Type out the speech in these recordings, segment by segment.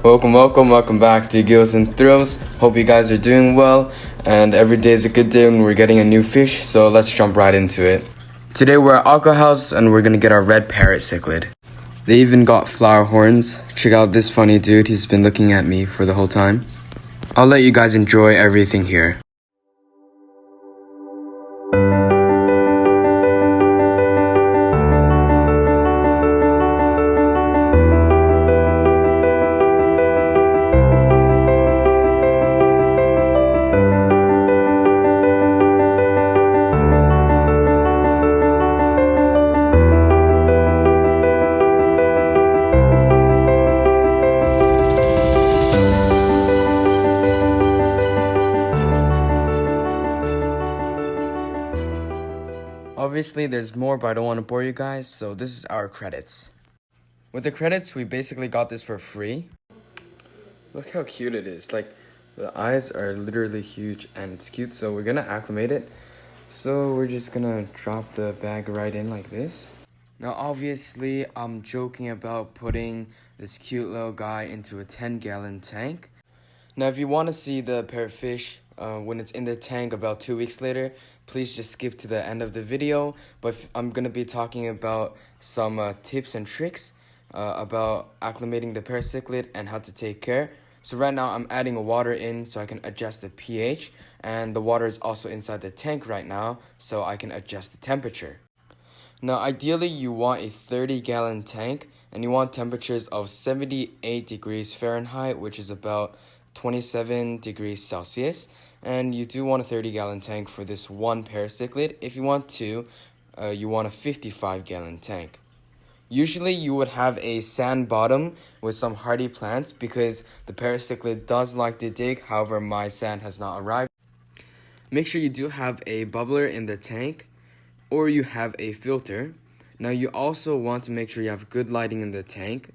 Welcome back to Gills and Thrills. Hope you guys are doing well, and every day is a good day when we're getting a new fish, so let's jump right into it. Today we're at Aqua House, and we're gonna get our red parrot cichlid. They even got flower horns. Check out this funny dude, he's been looking at me for the whole time. I'll let you guys enjoy everything here. Obviously, there's more, but I don't want to bore you guys, so this is our credits. With the credits, we basically got this for free. Look how cute it is. Like, the eyes are literally huge, and it's cute, so we're gonna acclimate it. So we're just gonna drop the bag right in like this. Now, obviously, I'm joking about putting this cute little guy into a 10-gallon tank. Now, if you want to see the parrotfish when it's in the tank about 2 weeks later, please just skip to the end of the video. But I'm going to be talking about some tips and tricks about acclimating the parrot cichlid and how to take care. So right now I'm adding water in so I can adjust the pH, and the water is also inside the tank right now so I can adjust the temperature. Now ideally you want a 30-gallon tank, and you want temperatures of 78 degrees Fahrenheit, which is about 27 degrees Celsius, and you do want a 30-gallon tank for this one parrot cichlid. If you want two, you want a 55-gallon tank. Usually you would have a sand bottom with some hardy plants because the parrot cichlid does like to dig. However, my sand has not arrived. Make sure you do have a bubbler in the tank, or you have a filter. Now you also want to make sure you have good lighting in the tank.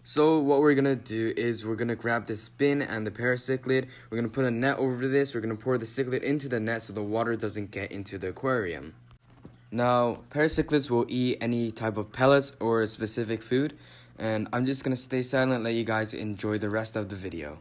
So what we're going to do is we're going to grab this bin and the parrot cichlid. We're going to put a net over this. We're going to pour the cichlid into the net so the water doesn't get into the aquarium. Now, parrot cichlids will eat any type of pellets or specific food. And I'm just going to stay silent and let you guys enjoy the rest of the video.